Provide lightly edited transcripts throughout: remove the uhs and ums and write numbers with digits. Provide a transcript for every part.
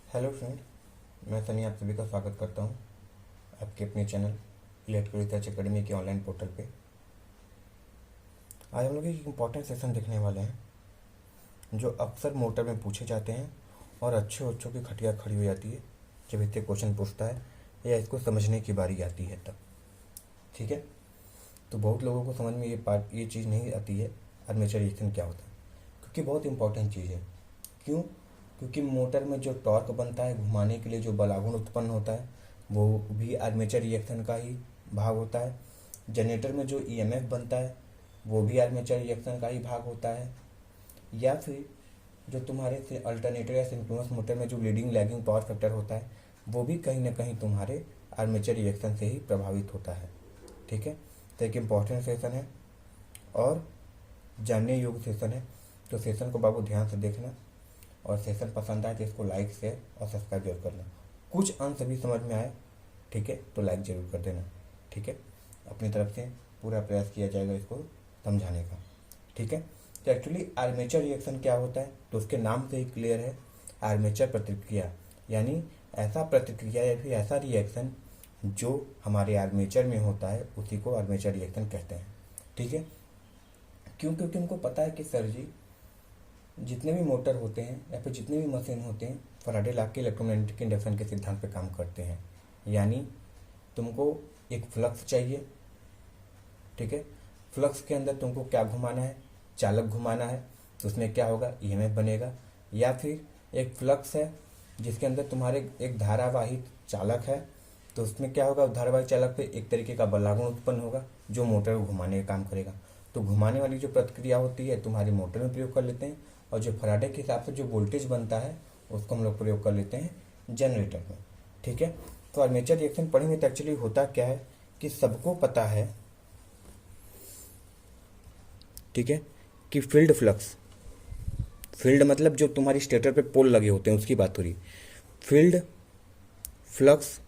Hello friend, मैं सनी आप सभी का स्वागत करता हूं आपके अपने चैनल इलेक्ट्रिकल रिसर्च एकेडमी के ऑनलाइन पोर्टल पे। आज हम लोग एक इम्पॉर्टेंट सेशन देखने वाले हैं जो अक्सर मोटर में पूछे जाते हैं और अच्छे बच्चों की खटिया खड़ी हो जाती है जब इससे क्वेश्चन पूछता है या इसको समझने की बारी आती है तब। ठीक है, तो बहुत लोगों को समझ में ये चीज़ नहीं आती है आर्मेचर रिएक्शन क्या होता है, क्योंकि बहुत इंपॉर्टेंट चीज़ है। क्यों? क्योंकि मोटर में जो टॉर्क बनता है, घुमाने के लिए जो बलागुण उत्पन्न होता है, वो भी आर्मेचर रिएक्शन का ही भाग होता है। जनरेटर में जो ईएमएफ बनता है वो भी आर्मेचर रिएक्शन का ही भाग होता है। या फिर जो तुम्हारे से अल्टरनेटर या सिंक्रोनस मोटर में जो लीडिंग लैगिंग पावर फैक्टर होता है वो भी कहीं ना कहीं तुम्हारे आर्मेचर रिएक्शन से ही प्रभावित होता है। ठीक है, तो एक इम्पॉर्टेंट सेशन है और जानने योग्य सेशन है, तो सेशन को बाबू ध्यान से देखना और सेशन पसंद आए तो इसको लाइक शेयर और सब्सक्राइब जरूर करना। कुछ अंश भी समझ में आए, ठीक है, तो लाइक जरूर कर देना। ठीक है, अपनी तरफ से पूरा प्रयास किया जाएगा इसको समझाने का। ठीक है, तो एक्चुअली आर्मेचर रिएक्शन क्या होता है तो उसके नाम से ही क्लियर है। आर्मेचर प्रतिक्रिया यानी ऐसा प्रतिक्रिया या फिर ऐसा रिएक्शन जो हमारे आर्मेचर में होता है उसी को आर्मेचर रिएक्शन कहते हैं। ठीक है, क्यों? क्योंकि उनको पता है कि सर जी जितने भी मोटर होते हैं या फिर जितने भी मशीन होते हैं फैराडे लॉ के इलेक्ट्रोमैग्नेटिक इंडक्शन के सिद्धांत पे काम करते हैं। यानी तुमको एक फ्लक्स चाहिए। ठीक है, फ्लक्स के अंदर तुमको क्या घुमाना है? चालक घुमाना है, तो उसमें क्या होगा? ईएमएफ बनेगा। या फिर एक फ्लक्स है जिसके अंदर तुम्हारे एक धारावाहिक चालक है, तो उसमें क्या होगा? धारावाहिक चालक पे एक तरीके का बलागुण उत्पन्न होगा जो मोटर को घुमाने का काम करेगा। तो घुमाने वाली जो प्रतिक्रिया होती है तुम्हारी मोटर में प्रयोग कर लेते हैं, और जो फैराडे के हिसाब से जो वोल्टेज बनता है उसको हम लोग प्रयोग कर लेते हैं जनरेटर में। ठीक है, तो आर्मेचर रिएक्शन पढ़ेंगे तो एक्चुअली होता क्या है कि सबको पता है, ठीक है, कि फील्ड फ्लक्स, फील्ड मतलब जो तुम्हारी स्टेटर पे पोल लगे होते हैं उसकी बात हो रही। फील्ड फ्लक्स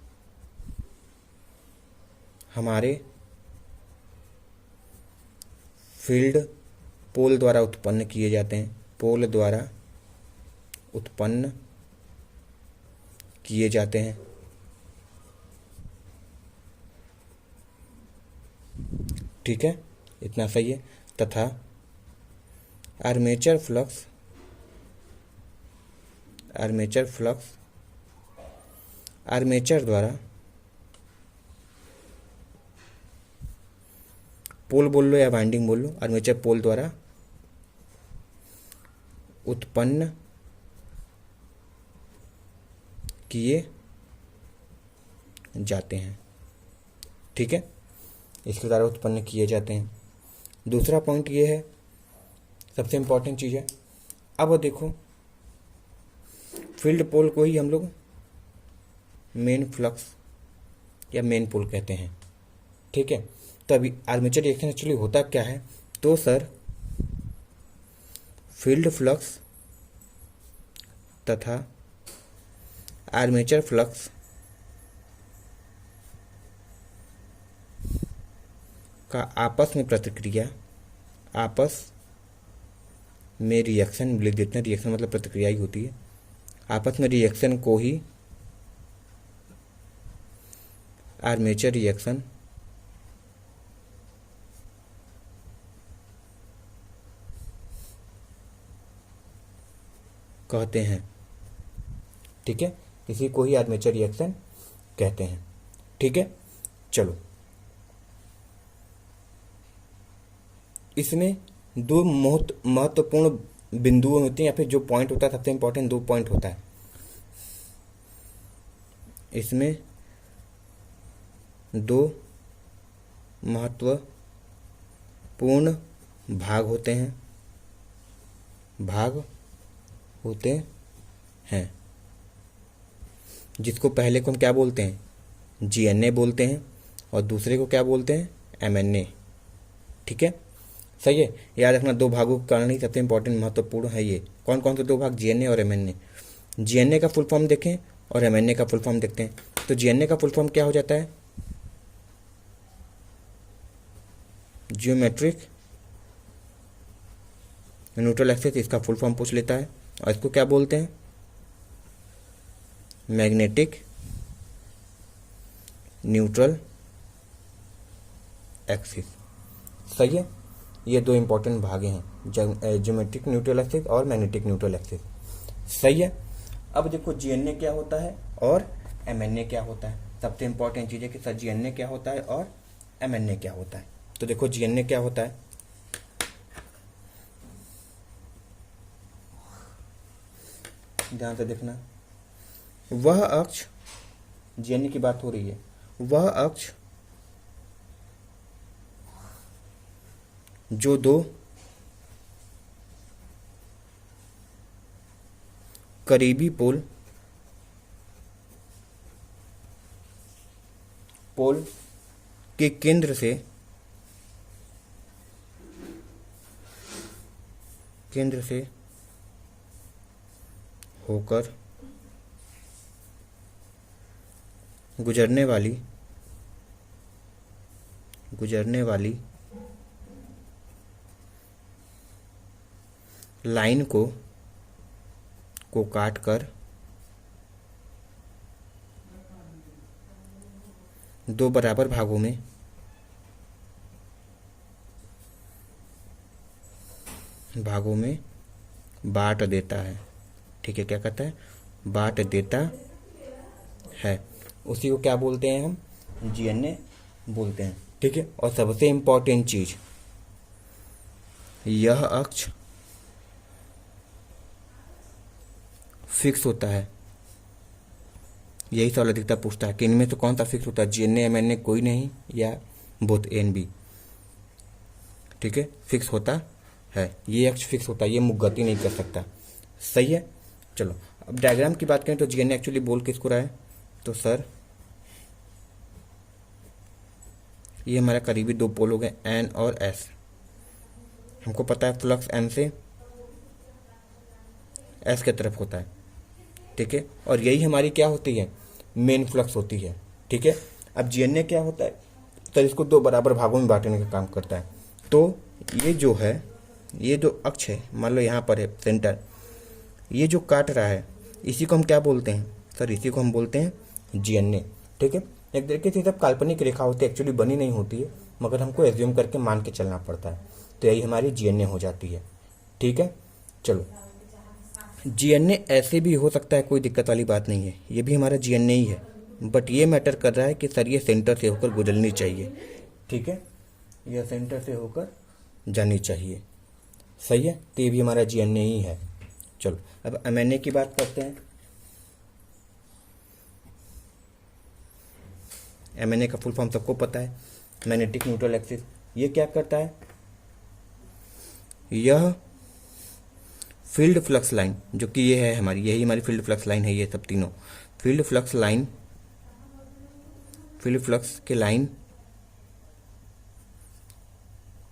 हमारे फील्ड पोल द्वारा उत्पन्न किए जाते हैं, पोल द्वारा उत्पन्न किए जाते हैं। ठीक है, इतना सही है। तथा armature flux, armature flux armature द्वारा, पोल बोल लो या वाइंडिंग बोल लो, आर्मेचर पोल द्वारा उत्पन्न किए जाते हैं। ठीक है, इसके द्वारा उत्पन्न किए जाते हैं। दूसरा पॉइंट ये है, सबसे इंपॉर्टेंट चीज़ है। अब देखो, फील्ड पोल को ही हम लोग मेन फ्लक्स या मेन पोल कहते हैं। ठीक है, तो अभी आर्मेचर रिएक्शन एक्चुअली होता क्या है तो सर फील्ड फ्लक्स तथा आर्मेचर फ्लक्स का आपस में प्रतिक्रिया, आपस में रिएक्शन लिख देते हैं। रिएक्शन मतलब प्रतिक्रिया ही होती है। आपस में रिएक्शन को ही आर्मेचर रिएक्शन कहते हैं। ठीक है, इसी को ही आर्मेचर रिएक्शन कहते हैं। ठीक है, चलो, इसमें दो महत्वपूर्ण बिंदु होते हैं या फिर जो पॉइंट होता है, सबसे इंपॉर्टेंट दो पॉइंट होता है इसमें। दो महत्वपूर्ण भाग होते हैं, भाग होते हैं, जिसको पहले को हम क्या बोलते हैं? जीएनए बोलते हैं, और दूसरे को क्या बोलते हैं? एमएनए। ठीक है, सही है। याद रखना, दो भागों के कारण ही सबसे इंपॉर्टेंट महत्वपूर्ण है ये। कौन कौन से दो भाग? जीएनए और एमएनए। जीएनए का फुल फॉर्म देखें और एमएनए का फुल फॉर्म देखते हैं। तो जीएनए का फुल फॉर्म क्या हो जाता है? जियोमेट्रिक न्यूट्रल एक्सिस, इसका फुल फॉर्म पूछ लेता है। और इसको क्या बोलते हैं? Magnetic neutral axis. सही है, ये दो इंपॉर्टेंट भागे हैं, ज्योमेट्रिक न्यूट्रल एक्सिस और मैग्नेटिक न्यूट्रल एक्सिस। सही है। अब देखो जीएनए क्या होता है और एमएनए क्या होता है। सबसे इंपॉर्टेंट चीज़ है कि सर जीएनए क्या होता है और एमएनए क्या होता है। तो देखो जीएनए क्या होता है, ध्यान से देखना। वह अक्ष, जीएनए की बात हो रही है, वह अक्ष जो दो करीबी पोल के केंद्र से होकर गुजरने वाली लाइन को काट कर दो बराबर भागों में बांट देता है। ठीक है, क्या कहता है, बांट देता है। उसी को क्या बोलते हैं हम, जीएनए बोलते हैं। ठीक है, और सबसे इंपॉर्टेंट चीज, यह अक्ष फिक्स होता है। यही सवाल अधिकता पूछता है कि इनमें से कौन सा फिक्स होता है, जीएनए एमएनए कोई नहीं, या बोथ ए एंड बी। ठीक है, फिक्स होता है, ये अक्ष फिक्स होता है, ये मुख गति नहीं कर सकता। सही है। चलो अब डायग्राम की बात करें तो जीएनए एक्चुअली बोल किसको रहा है, तो सर ये हमारा करीबी दो पोल हो गए एन और एस। हमको पता है फ्लक्स एन से एस की तरफ होता है। ठीक है, और यही हमारी क्या होती है, मेन फ्लक्स होती है। ठीक है, अब जीएनए क्या होता है, तो इसको दो बराबर भागों में बांटने का काम करता है। तो ये जो है, ये जो अक्ष है, मान लो यहाँ पर है सेंटर, ये जो काट रहा है, इसी को हम क्या बोलते हैं सर, इसी को हम बोलते हैं जीएनए। ठीक है, एक तरीके से सब काल्पनिक रेखा होती है, एक्चुअली बनी नहीं होती है, मगर हमको एज्यूम करके मान के चलना पड़ता है। तो यही हमारी जीएनए हो जाती है। ठीक है, चलो जीएनए ऐसे भी हो सकता है, कोई दिक्कत वाली बात नहीं है, ये भी हमारा जीएनए ही है, बट ये मैटर कर रहा है कि सर ये सेंटर से होकर गुजरनी चाहिए। ठीक है, यह सेंटर से होकर जानी चाहिए। सही है, तो ये भी हमारा जीएनए ही है। चलो अब एमएनए की बात करते हैं। एमएनए का फुल फॉर्म सबको पता है, मैग्नेटिक न्यूट्रल एक्सिस। ये क्या करता है, यह फील्ड फ्लक्स लाइन, जो कि ये है हमारी, यही हमारी फील्ड फ्लक्स लाइन है, ये सब तीनों फील्ड फ्लक्स के लाइन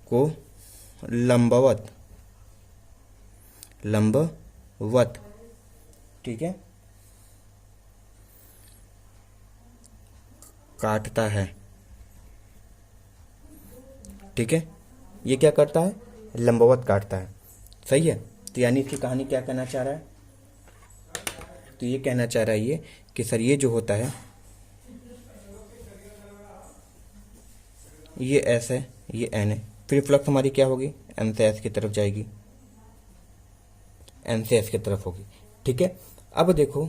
को लंबवत, ठीक है, काटता है। ठीक है, ये क्या करता है, लंबवत काटता है। सही है, तो यानी इसकी कहानी क्या कहना चाह रहा है, तो ये कहना चाह रहा है ये कि सर ये जो होता है, ये एस है, ये एन है, फिर फ्लक्स हमारी क्या होगी, एन से एस की तरफ जाएगी, एन से एस की तरफ होगी। ठीक है, अब देखो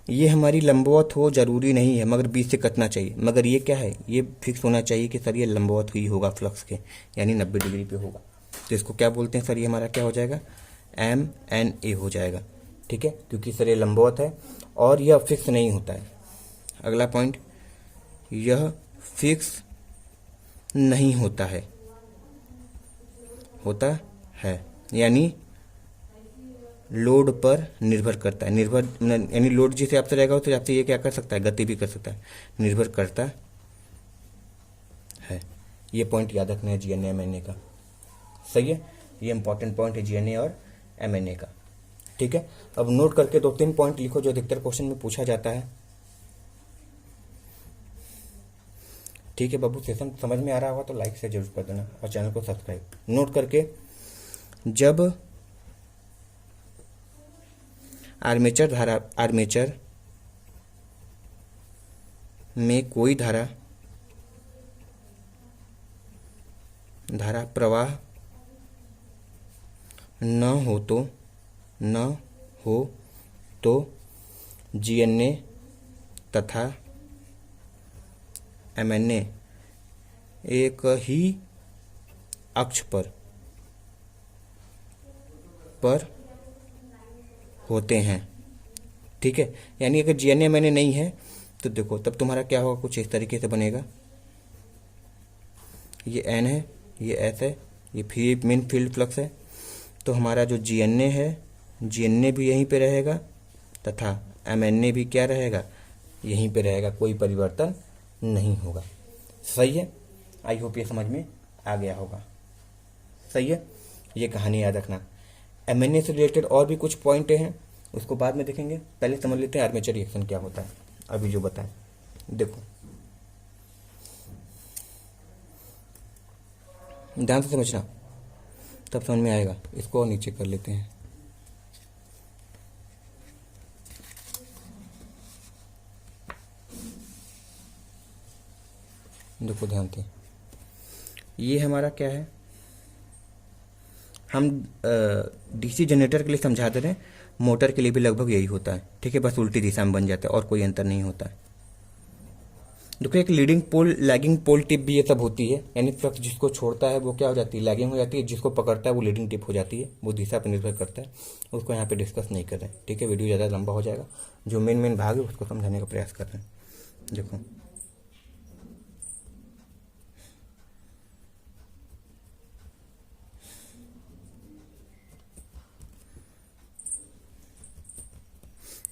ये हमारी लंबवत हो जरूरी नहीं है, मगर बीच से कटना चाहिए, मगर ये क्या है, ये फिक्स होना चाहिए कि सर ये लंबवत ही होगा फ्लक्स के, यानी 90 डिग्री पे होगा। तो इसको क्या बोलते हैं सर, ये हमारा क्या हो जाएगा, एम एन ए हो जाएगा। ठीक है, क्योंकि सर ये लंबवत है और यह फिक्स नहीं होता है। अगला पॉइंट, यह फिक्स नहीं होता है, यानी लोड पर निर्भर करता है। निर्भर यानी लोड जिस हिसाब से रहेगा उस हिसाब से ये क्या कर सकता है, गति भी कर सकता है, निर्भर करता है। ये पॉइंट याद रखना है जीएनए एमएनए का। सही है, ये इंपॉर्टेंट पॉइंट है जीएनए और एमएनए का। ठीक है, अब नोट करके 2-3 पॉइंट लिखो जो अधिकतर क्वेश्चन में पूछा जाता है। ठीक है बाबू, सेशन समझ में आ रहा होगा तो लाइक से जरूर कर देना और चैनल को सब्सक्राइब। नोट करके, जब आर्मेचर में कोई धारा प्रवाह न हो तो जीएनए तथा एमएनए एक ही अक्ष पर होते हैं। ठीक है, यानी अगर जीएनए एमएनए नहीं है तो देखो तब तुम्हारा क्या होगा, कुछ इस तरीके से बनेगा। ये एन है, ये एस है, ये फिर मेन फील्ड फ्लक्स है। तो हमारा जो जीएनए है, जीएनए भी यहीं पे रहेगा तथा एमएनए भी क्या रहेगा, यहीं पे रहेगा, कोई परिवर्तन नहीं होगा। सही है, आई होप ये समझ में आ गया होगा। सही है, ये कहानी याद रखना। एमएनए से रिलेटेड और भी कुछ पॉइंट हैं, उसको बाद में देखेंगे। पहले समझ लेते हैं आर्मेचर रिएक्शन क्या होता है। अभी जो बताएं, देखो ध्यान से समझना, तब समझ में आएगा। इसको और नीचे कर लेते हैं। देखो ध्यान से, ये हमारा क्या है, हम डीसी जनरेटर के लिए समझा दे रहे हैं, मोटर के लिए भी लगभग यही होता है। ठीक है, बस उल्टी दिशा में बन जाता है और कोई अंतर नहीं होता है। देखो एक लीडिंग पोल, लैगिंग पोल टिप भी ये सब होती है, यानी फ्लक्स जिसको छोड़ता है वो क्या हो जाती है, लैगिंग हो जाती है, जिसको पकड़ता है वो लीडिंग टिप हो जाती है। वो दिशा पर निर्भर करता है, उसको यहाँ पे डिस्कस नहीं कर रहे हैं। ठीक है, वीडियो ज़्यादा लंबा हो जाएगा। जो मेन भाग है उसको समझाने का प्रयास कर रहे हैं। देखो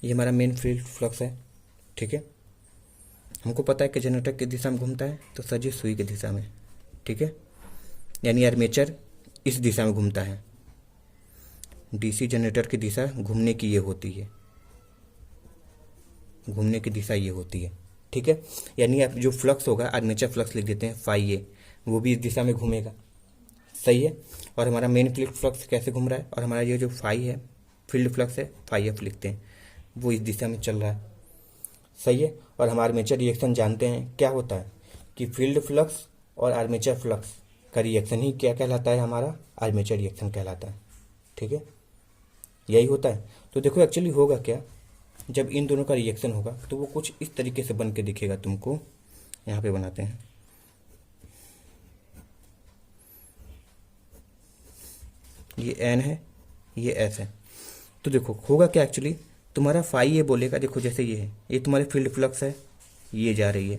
ये हमारा मेन फील्ड फ्लक्स है। ठीक है, हमको पता है कि जनरेटर किस दिशा में घूमता है, तो सजिश सुई की दिशा में। ठीक है, यानी आर्मेचर इस दिशा में घूमता है। डीसी जनरेटर की दिशा घूमने की ये होती है, घूमने की दिशा ये होती है। ठीक है, यानी आप जो फ्लक्स होगा, आर्मेचर फ्लक्स लिख देते हैं फाई ए, वो भी इस दिशा में घूमेगा। सही है, और हमारा मेन फील्ड फ्लक्स कैसे घूम रहा है, और हमारा ये जो फाई है फील्ड फ्लक्स है, फाई एफ लिखते हैं, वो इस दिशा में चल रहा है। सही है, और हम आर्मेचर रिएक्शन जानते हैं क्या होता है, कि फील्ड फ्लक्स और आर्मेचर फ्लक्स का रिएक्शन ही क्या कहलाता है, हमारा आर्मेचर रिएक्शन कहलाता है। ठीक है, यही होता है। तो देखो एक्चुअली होगा क्या, जब इन दोनों का रिएक्शन होगा तो वो कुछ इस तरीके से बन के दिखेगा तुमको। यहाँ पे बनाते हैं, ये एन है, ये एस है। तो देखो होगा क्या, एक्चुअली तुम्हारा फाई ये बोलेगा, देखो जैसे ये है, ये तुम्हारे फील्ड फ्लक्स है, ये जा रही है,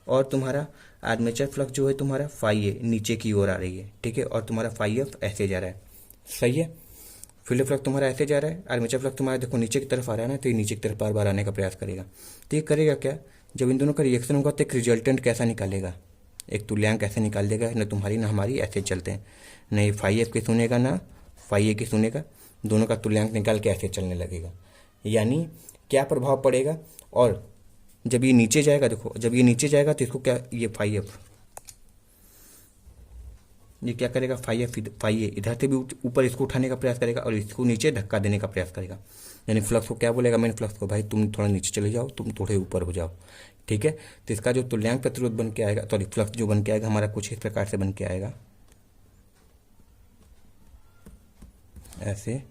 और तुम्हारा आर्मेचर फ्लक्स जो है तुम्हारा फाई ए नीचे की ओर आ रही है। ठीक है, और तुम्हारा फाई एफ ऐसे जा रहा है। सही है, फील्ड फ्लक्स तुम्हारा ऐसे जा रहा है, आर्मेचर फ्लक्स तुम्हारा देखो नीचे की तरफ आ रहा है ना, तो ये नीचे की तरफ बार बार आने का प्रयास करेगा। तो ये करेगा क्या, जब इन दोनों का रिएक्शन होगा तो एक रिजल्टेंट कैसा निकालेगा, एक तुल्यांक ऐसे निकाल देगा, न तुम्हारी ना हमारी ऐसे चलते हैं, न ये फाई एफ की सुनेगा ना फाई ए की सुनेगा, दोनों का तुल्यांक निकाल के ऐसे चलने लगेगा। यानी क्या प्रभाव पड़ेगा, और जब ये नीचे जाएगा, देखो जब ये नीचे जाएगा तो इसको क्या, ये फाई एफ, ये क्या करेगा, फाई एफ फाई ए इधर से भी ऊपर इसको उठाने का प्रयास करेगा और इसको नीचे धक्का देने का प्रयास करेगा। यानी फ्लक्स को क्या बोलेगा, मेन फ्लक्स को, भाई तुम थोड़ा नीचे चले जाओ, तुम थोड़े ऊपर हो जाओ। ठीक है, तो इसका जो तुल्यांक प्रतिरोध बन के आएगा, सॉरी फ्लक्स जो बन के आएगा हमारा कुछ इस प्रकार से बन के आएगा, ऐसे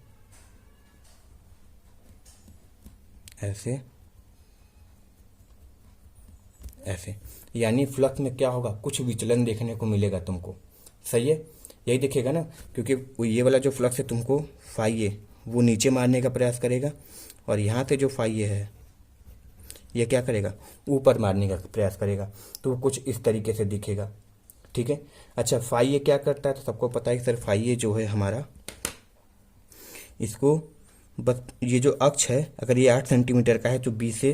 ऐसे ऐसे। यानी फ्लक्स में क्या होगा, कुछ विचलन देखने को मिलेगा तुमको। सही है, यही दिखेगा ना, क्योंकि ये वाला जो फ्लक्स है तुमको फाई ए वो नीचे मारने का प्रयास करेगा, और यहाँ से जो फाई ए है ये क्या करेगा, ऊपर मारने का प्रयास करेगा, तो वो कुछ इस तरीके से दिखेगा। ठीक है, अच्छा फाई ए क्या करता है, तो सबको पता है सर, फाई ए जो है हमारा, इसको बस ये जो अक्ष है अगर ये 8 सेंटीमीटर का है तो 20 से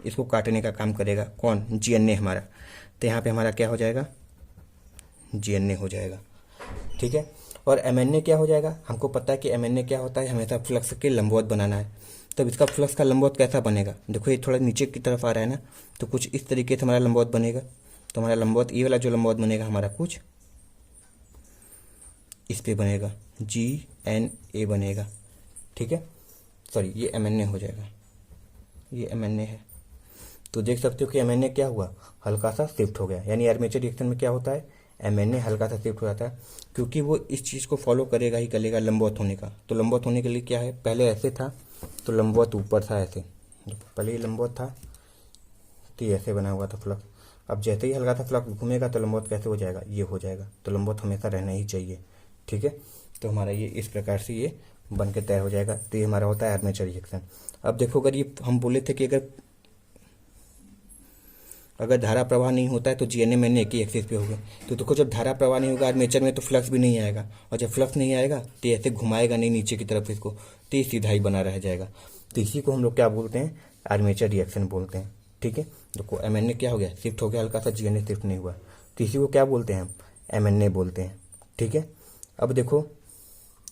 इसको काटने का काम करेगा। कौन, जीएनए हमारा। तो यहाँ पे हमारा क्या हो जाएगा, जीएनए हो जाएगा। ठीक है, और एमएनए क्या हो जाएगा, हमको पता है कि एमएनए क्या होता है, हमेशा फ्लक्स के लंबवत बनाना है। तब इसका फ्लक्स का लंबवत कैसा बनेगा, देखो ये थोड़ा नीचे की तरफ आ रहा है ना, तो कुछ इस तरीके से हमारा लंबवत बनेगा। तो हमारा लंबवत, ये वाला जो लंबवत बनेगा हमारा कुछ इस पे बनेगा, जीएनए बनेगा। ठीक है, सॉरी ये एमएनए हो जाएगा, ये एमएनए है। तो देख सकते हो कि एमएनए क्या हुआ, हल्का सा शिफ्ट हो गया। यानी आर्मेचर रिएक्शन में क्या होता है, एमएनए हल्का सा शिफ्ट हो जाता है, क्योंकि वो इस चीज़ को फॉलो करेगा ही करेगा लंबवत होने का। तो लंबवत होने के लिए क्या है, पहले ऐसे था तो लंबवत ऊपर था ऐसे, पहले ही लंबवत था तो ये ऐसे बना हुआ था फ्लक्स। अब जैसे ही हल्का सा फ्लक्स घूमेगा तो लंबवत कैसे हो जाएगा, ये हो जाएगा। तो लंबवत हमेशा रहना ही चाहिए, ठीक है। तो हमारा ये इस प्रकार से ये बन के तैयार हो जाएगा। तो ये हमारा होता है आर्मेचर रिएक्शन। अब देखो, अगर ये हम बोले थे कि अगर धारा प्रवाह नहीं होता है तो जीएनए एक ही एक्सिस पे होगा। तो देखो, जब धारा प्रवाह नहीं होगा आर्मेचर में तो फ्लक्स भी नहीं आएगा, और जब फ्लक्स नहीं आएगा तो ऐसे घुमाएगा नहीं नीचे की तरफ इसको, तो ये सीधा ही बना रह जाएगा। तो इसी को हम लोग क्या बोलते हैं, आर्मेचर रिएक्शन बोलते हैं, ठीक है। देखो एमएनए क्या हो गया, शिफ्ट हो गया हल्का सा, जीएनए शिफ्ट नहीं हुआ, तो इसी को क्या बोलते हैं हम, एमएनए बोलते हैं, ठीक है। अब देखो,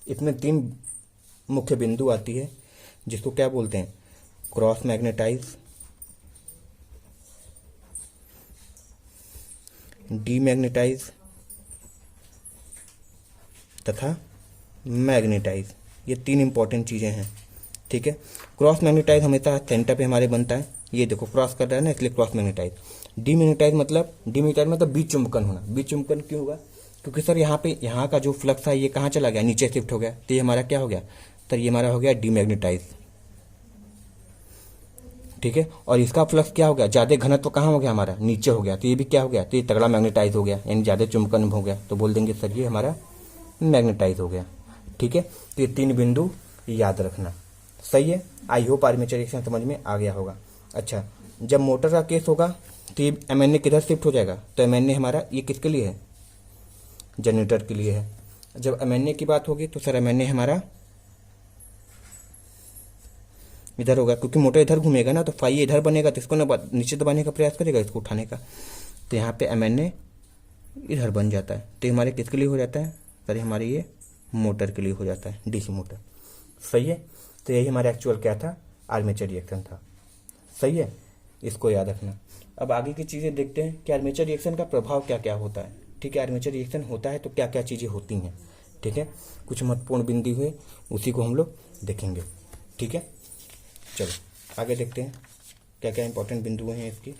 इसमें 3 मुख्य बिंदु आती है जिसको क्या बोलते हैं, क्रॉस मैग्नेटाइज, डीमैग्नेटाइज तथा मैग्नेटाइज। ये 3 इंपॉर्टेंट चीज़ें हैं, ठीक है। क्रॉस मैग्नेटाइज हमेशा सेंटर पे हमारे बनता है, ये देखो क्रॉस कर रहा है ना, इसलिए क्रॉस मैग्नेटाइज। डीमैग्नेटाइज मतलब बीच चुंबकन होना। बीच चुंबकन क्यों होगा, क्योंकि सर यहाँ पे यहाँ का जो फ्लक्स है ये कहाँ चला गया, नीचे शिफ्ट हो गया, तो ये हमारा क्या हो गया, तो ये हमारा हो गया डीमैग्नेटाइज, ठीक है। और इसका फ्लक्स क्या हो गया, ज़्यादा घनत्व कहाँ हो गया हमारा, नीचे हो गया, तो ये भी क्या हो गया, तो ये तगड़ा मैग्नेटाइज हो गया, यानी ज़्यादा चुंबकन हो गया, तो बोल देंगे सर ये हमारा मैग्नेटाइज हो गया, ठीक है। तो ये 3 बिंदु याद रखना, सही है। आई होप आर्मेचर रिएक्शन समझ में आ गया होगा। अच्छा, जब मोटर का केस होगा तो ये एमएनए किधर शिफ्ट हो जाएगा, तो एमएनए हमारा ये किसके लिए है, जनरेटर के लिए है। जब एमएनए की बात होगी तो सर एमएनए हमारा इधर होगा, क्योंकि मोटर इधर घूमेगा ना, तो फाई इधर बनेगा, तो इसको ना नीचे दबाने का प्रयास करेगा, इसको उठाने का, तो यहाँ पे एमएनए इधर बन जाता है। तो हमारे किसके लिए हो जाता है, सर हमारे ये मोटर के लिए हो जाता है, डीसी मोटर, सही है। तो यही हमारा एक्चुअल क्या था, आर्मेचर रिएक्शन था, सही है, इसको याद रखना। अब आगे की चीज़ें देखते हैं कि आर्मेचर रिएक्शन का प्रभाव क्या क्या होता है, ठीक है। आर्मेचर रिएक्शन होता है तो क्या क्या चीज़ें होती हैं, ठीक है। कुछ महत्वपूर्ण बिंदु हुए उसी को हम लोग देखेंगे, ठीक है। चलो आगे देखते हैं क्या क्या इंपॉर्टेंट बिंदु हैं इसकी।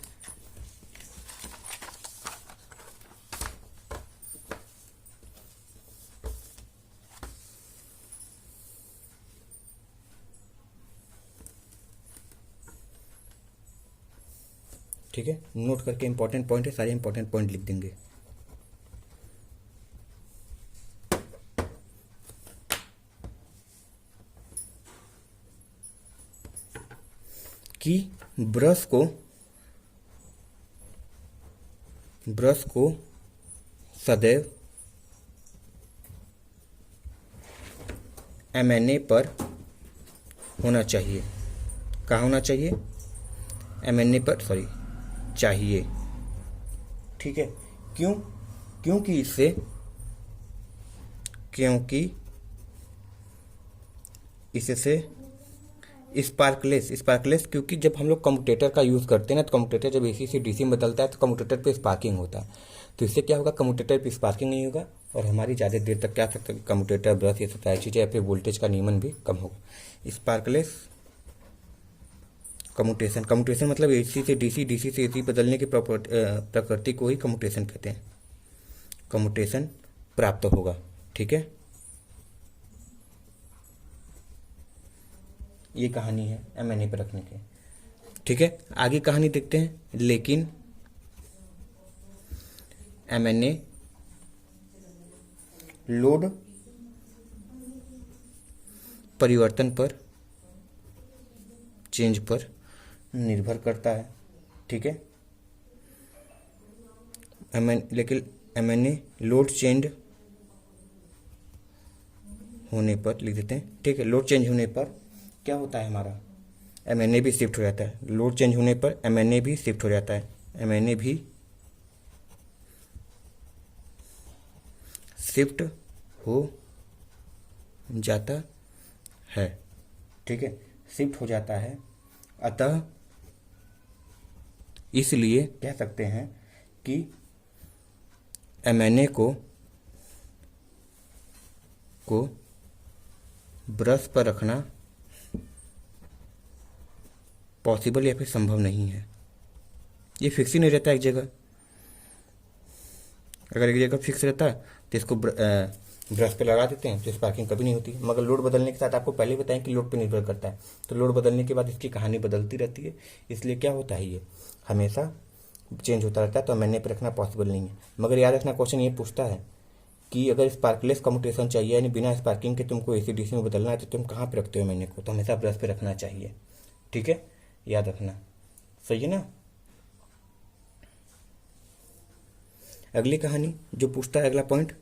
ठीक है, नोट करके इंपॉर्टेंट पॉइंट है, सारे इंपॉर्टेंट पॉइंट लिख देंगे। कि ब्रश को सदैव एमएनए पर होना चाहिए। कहाँ होना चाहिए, एमएनए पर, सॉरी, चाहिए, ठीक है। क्यों, क्योंकि इससे स्पार्कलेस, क्योंकि जब हम लोग कम्यूटेटर का यूज़ करते हैं ना, तो कम्यूटेटर जब एसी से डीसी में बदलता है तो कम्यूटेटर पे स्पार्किंग होता है, तो इससे क्या होगा, कम्यूटेटर पे स्पार्किंग नहीं होगा और हमारी ज़्यादा देर तक क्या सकता है, कम्यूटेटर ब्रश ये सब चीज़ें या फिर वोल्टेज का नियमन भी कम होगा। स्पार्कलेस कम्यूटेशन मतलब एसी से डीसी, डीसी से एसी बदलने की प्रकृति को ही कम्यूटेशन कहते हैं, कम्यूटेशन प्राप्त होगा, ठीक है। ये कहानी है एमएनए पर रखने की, ठीक है। आगे कहानी देखते हैं, लेकिन एमएनए लोड परिवर्तन पर, चेंज पर निर्भर करता है, ठीक है। लेकिन एमएनए लोड चेंज होने पर लिख देते हैं, ठीक है। लोड चेंज होने पर क्या होता है, हमारा एमएनए भी शिफ्ट हो जाता है। लोड चेंज होने पर एमएनए भी शिफ्ट हो जाता है, एमएनए भी शिफ्ट हो जाता है, ठीक है, शिफ्ट हो जाता है। अतः इसलिए कह सकते हैं कि एमएनए को ब्रश पर रखना पॉसिबल या फिर संभव नहीं है, ये फिक्स ही नहीं रहता एक जगह। अगर एक जगह फिक्स रहता है तो इसको ब्रश पे लगा देते हैं तो स्पार्किंग कभी नहीं होती। मगर लोड बदलने के साथ आपको पहले बताएं कि लोड पे निर्भर करता है, तो लोड बदलने के बाद इसकी कहानी बदलती रहती है। इसलिए क्या होता है, ये हमेशा चेंज होता रहता है, तो मैंने पे रखना पॉसिबल नहीं है। मगर याद रखना, क्वेश्चन ये पूछता है कि अगर स्पार्कलेस कम्यूटेशन चाहिए, यानी बिना स्पार्किंग के तुमको एसी डीसी में बदलना है, तो तुम कहाँ पे रखते हो मैंने को, तो हमेशा ब्रश पे रखना चाहिए। ठीक है, याद रखना। सही है ना। अगली कहानी जो पूछता है, अगला पॉइंट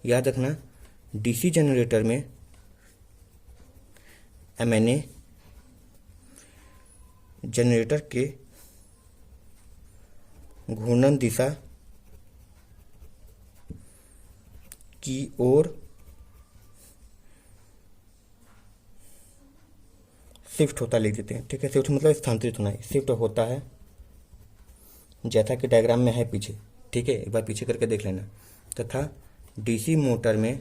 याद रखना, डीसी जनरेटर में एमएनए जनरेटर के घूर्णन दिशा की ओर शिफ्ट होता लिख देते हैं। ठीक है, शिफ्ट मतलब स्थानांतरित होना है, शिफ्ट होता है जैसा कि डायग्राम में है पीछे। ठीक है, एक बार पीछे करके देख लेना। तथा डीसी मोटर में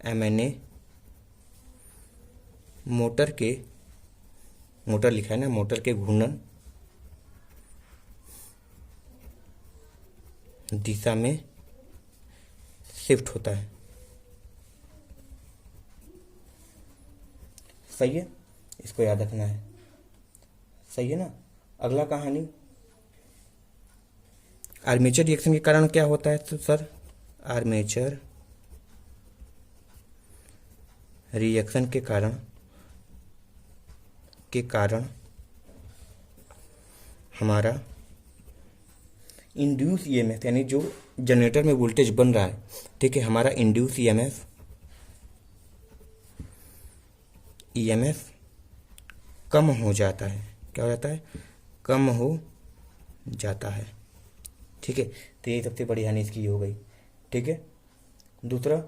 एमएनए मोटर लिखा है ना, मोटर के घूर्णन दिशा में शिफ्ट होता है। सही है, इसको याद रखना है। सही है ना। अगला कहानी, आर्मेचर रिएक्शन के कारण क्या होता है, तो सर आर्मेचर रिएक्शन के कारण हमारा इंड्यूस ईएमएफ, यानी जो जनरेटर में वोल्टेज बन रहा है, ठीक है, हमारा इंड्यूस ईएमएफ कम हो जाता है। क्या हो जाता है, कम हो जाता है। ठीक है, तो ये सबसे बड़ी हानि इसकी हो गई। ठीक है, दूसरा,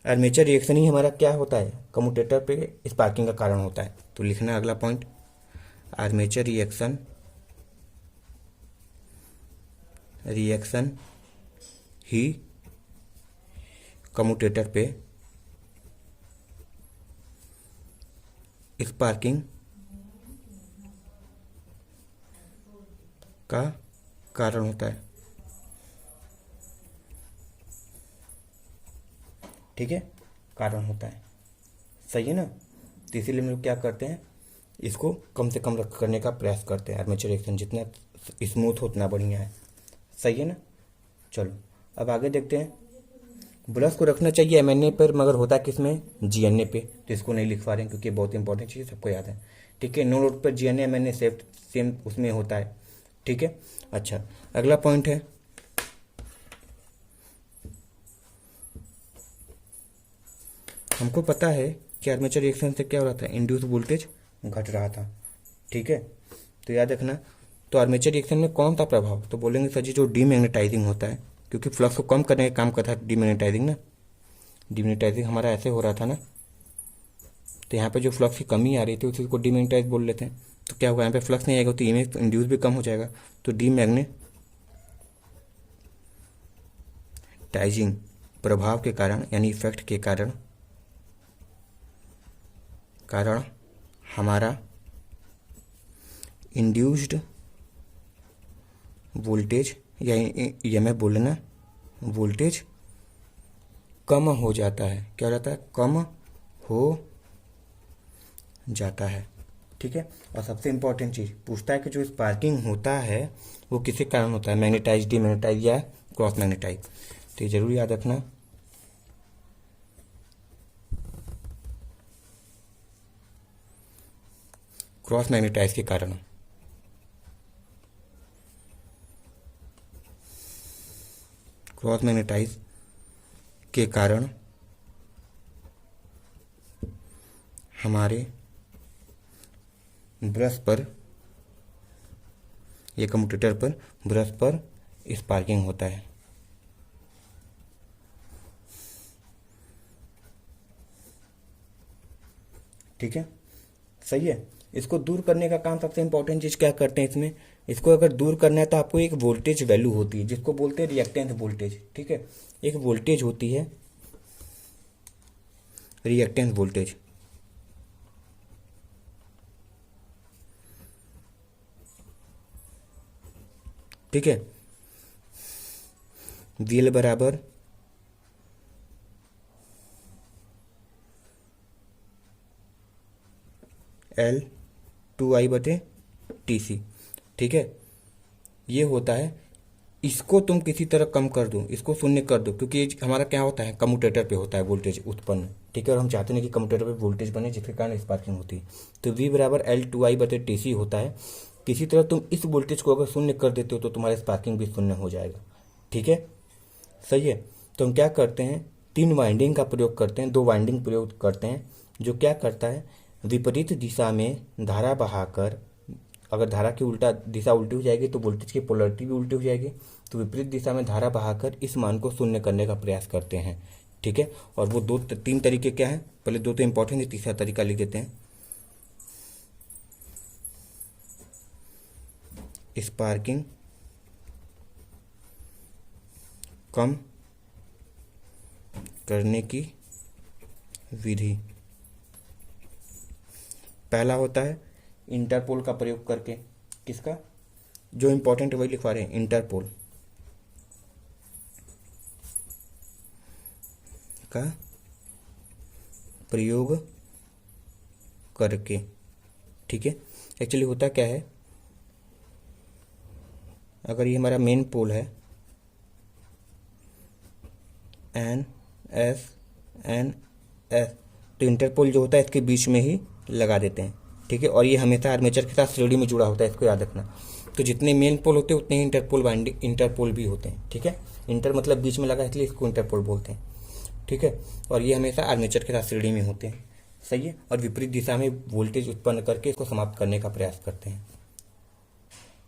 आर्मेचर रिएक्शन ही हमारा क्या होता है, कम्यूटेटर पे स्पार्किंग का कारण होता है। तो लिखना अगला पॉइंट, आर्मेचर रिएक्शन ही कम्यूटेटर पे स्पार्किंग का कारण होता है। ठीक है, कारण होता है। सही है ना। तो इसीलिए हम लोग क्या करते हैं, इसको कम से कम करने का प्रयास करते हैं। आर्मेचर रिएक्शन जितना स्मूथ हो उतना बढ़िया है। सही है ना। चलो अब आगे देखते हैं। ब्रश को रखना चाहिए एमएनए पर, मगर होता किस में, जीएनए पे, तो इसको नहीं लिख पा रहे हैं क्योंकि बहुत इंपॉर्टेंट चीज़ सबको याद है। ठीक है, नो लोड पर जीएनए एमएनए सेम उसमें होता है। ठीक है, अच्छा अगला पॉइंट है, हमको पता है कि आर्मेचर रिएक्शन से क्या हो रहा था, इंड्यूस वोल्टेज घट रहा था। ठीक है, तो याद रखना, तो आर्मेचर रिएक्शन में कौन सा प्रभाव, तो बोलेंगे सर जी जो डीमैग्नेटाइजिंग होता है, क्योंकि फ्लक्स को कम करने का काम करता है डीमैग्नेटाइजिंग ना। डीमैग्नेटाइजिंग हमारा ऐसे हो रहा था ना, तो यहाँ पे जो फ्लक्स की कमी आ रही थी उसी को डीमैग्नेटाइज बोल लेते हैं। तो क्या होगा, यहाँ पे फ्लक्स नहीं आएगा तो ईएमएफ इंड्यूस भी कम हो जाएगा। तो डीमैग्नेटाइजिंग प्रभाव के कारण, यानी इफेक्ट के कारण हमारा इंड्यूस्ड वोल्टेज या ईएमएफ बोल लेना, वोल्टेज कम हो जाता है। क्या हो जाता है, कम हो जाता है। ठीक है, और सबसे इंपॉर्टेंट चीज पूछता है कि जो स्पार्किंग होता है वो किसी कारण होता है, मैग्नेटाइज, डीमैग्नेटाइज या क्रॉस मैग्नेटाइज। तो ये जरूर याद रखना। क्रॉस मैग्नेटाइज के कारण, क्रॉस मैग्नेटाइज के कारण हमारे ब्रश पर या कम्यूटेटर पर, ब्रश पर स्पार्किंग होता है। ठीक है, सही है। इसको दूर करने का काम सबसे इंपॉर्टेंट चीज क्या करते हैं इसमें, इसको अगर दूर करना है तो आपको एक वोल्टेज वैल्यू होती है जिसको बोलते हैं रिएक्टेंस वोल्टेज। ठीक है, एक वोल्टेज होती है रिएक्टेंस वोल्टेज। ठीक है। VL बराबर L/2I/TC, ठीक है। ये होता है, इसको तुम किसी तरह कम कर दो, इसको शून्य कर दो, क्योंकि ये हमारा क्या होता है, कम्यूटेटर पे होता है वोल्टेज उत्पन्न, ठीक है। और हम चाहते हैं कि कम्यूटेटर पे वोल्टेज बने जिसके कारण स्पार्किंग होती है। तो V बराबर L/2I/TC होता है। किसी तरह तुम इस वोल्टेज को अगर शून्य कर देते हो तो तुम्हारा स्पार्किंग भी शून्य हो जाएगा, ठीक है, सही है। तो हम क्या करते हैं, 3 वाइंडिंग का प्रयोग करते हैं, 2 वाइंडिंग प्रयोग करते हैं, जो क्या करता है, विपरीत दिशा में धारा बहाकर, अगर धारा की उल्टा दिशा उल्टी हो जाएगी तो वोल्टेज की पोलरिटी भी उल्टी हो जाएगी, तो विपरीत दिशा में धारा बहाकर इस मान को शून्य करने का प्रयास करते हैं, ठीक है। और वो 3 तरीके क्या हैं, पहले 2 तो इंपॉर्टेंट है, तीसरा तरीका लिख देते हैं। स्पार्किंग कम करने की विधि। पहला होता है इंटरपोल का प्रयोग करके। किसका, जो इंपॉर्टेंट है वही लिखवा रहे हैं, इंटरपोल का प्रयोग करके, ठीक है। एक्चुअली होता क्या है, अगर ये हमारा मेन पोल है NS NS, तो इंटरपोल जो होता है इसके बीच में ही लगा देते हैं, ठीक है। और ये हमेशा आर्मेचर के साथ श्रेणी में जुड़ा होता है, इसको याद रखना। तो जितने मेन पोल होते हैं उतने ही इंटरपोल भी होते हैं, ठीक है। इंटर मतलब बीच में लगा, इसलिए इसको इंटरपोल बोलते हैं, ठीक है। और ये हमेशा आर्मेचर के साथ श्रेणी में होते हैं, सही है। और विपरीत दिशा में वोल्टेज उत्पन्न करके इसको समाप्त करने का प्रयास करते हैं।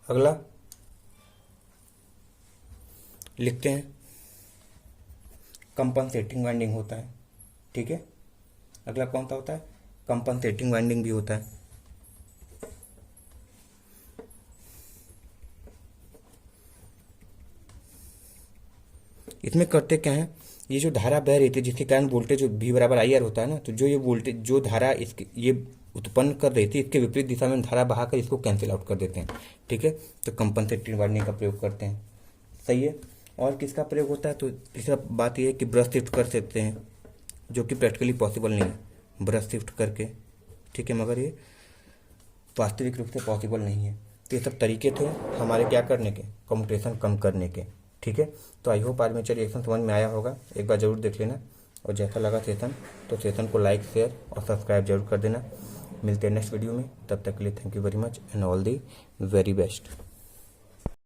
अगला लिखते हैं, कंपनसेटिंग वाइंडिंग होता है, ठीक है। अगला कौन सा होता है, कंपनसेटिंग वाइंडिंग भी होता है। इसमें करते क्या है, ये जो धारा बह रही थी जिसके कारण वोल्टेज V बराबर IR होता है ना, तो जो ये वोल्टेज, जो धारा इसके ये उत्पन्न कर रही थी, इसके विपरीत दिशा में धारा बहाकर इसको कैंसिल आउट कर देते हैं, ठीक है। तो कंपनसेटिंग वाइंडिंग का प्रयोग करते हैं, सही है। और किसका प्रयोग होता है, तो तीसरा बात यह है कि ब्रश शिफ्ट कर सकते हैं, जो कि प्रैक्टिकली पॉसिबल नहीं है, ब्रश शिफ्ट करके, ठीक है, मगर ये वास्तविक रूप से पॉसिबल नहीं है। तो ये सब तरीके थे हमारे क्या करने के, कम्यूटेशन कम करने के, ठीक है। तो आई होप आर्मेचर रिएक्शन समझ में आया होगा, एक बार ज़रूर देख लेना। और जैसा लगा सेशन, तो सेशन को लाइक, शेयर और सब्सक्राइब जरूर कर देना। मिलते हैं नेक्स्ट वीडियो में, तब तक के लिए thank you very much and all the very best.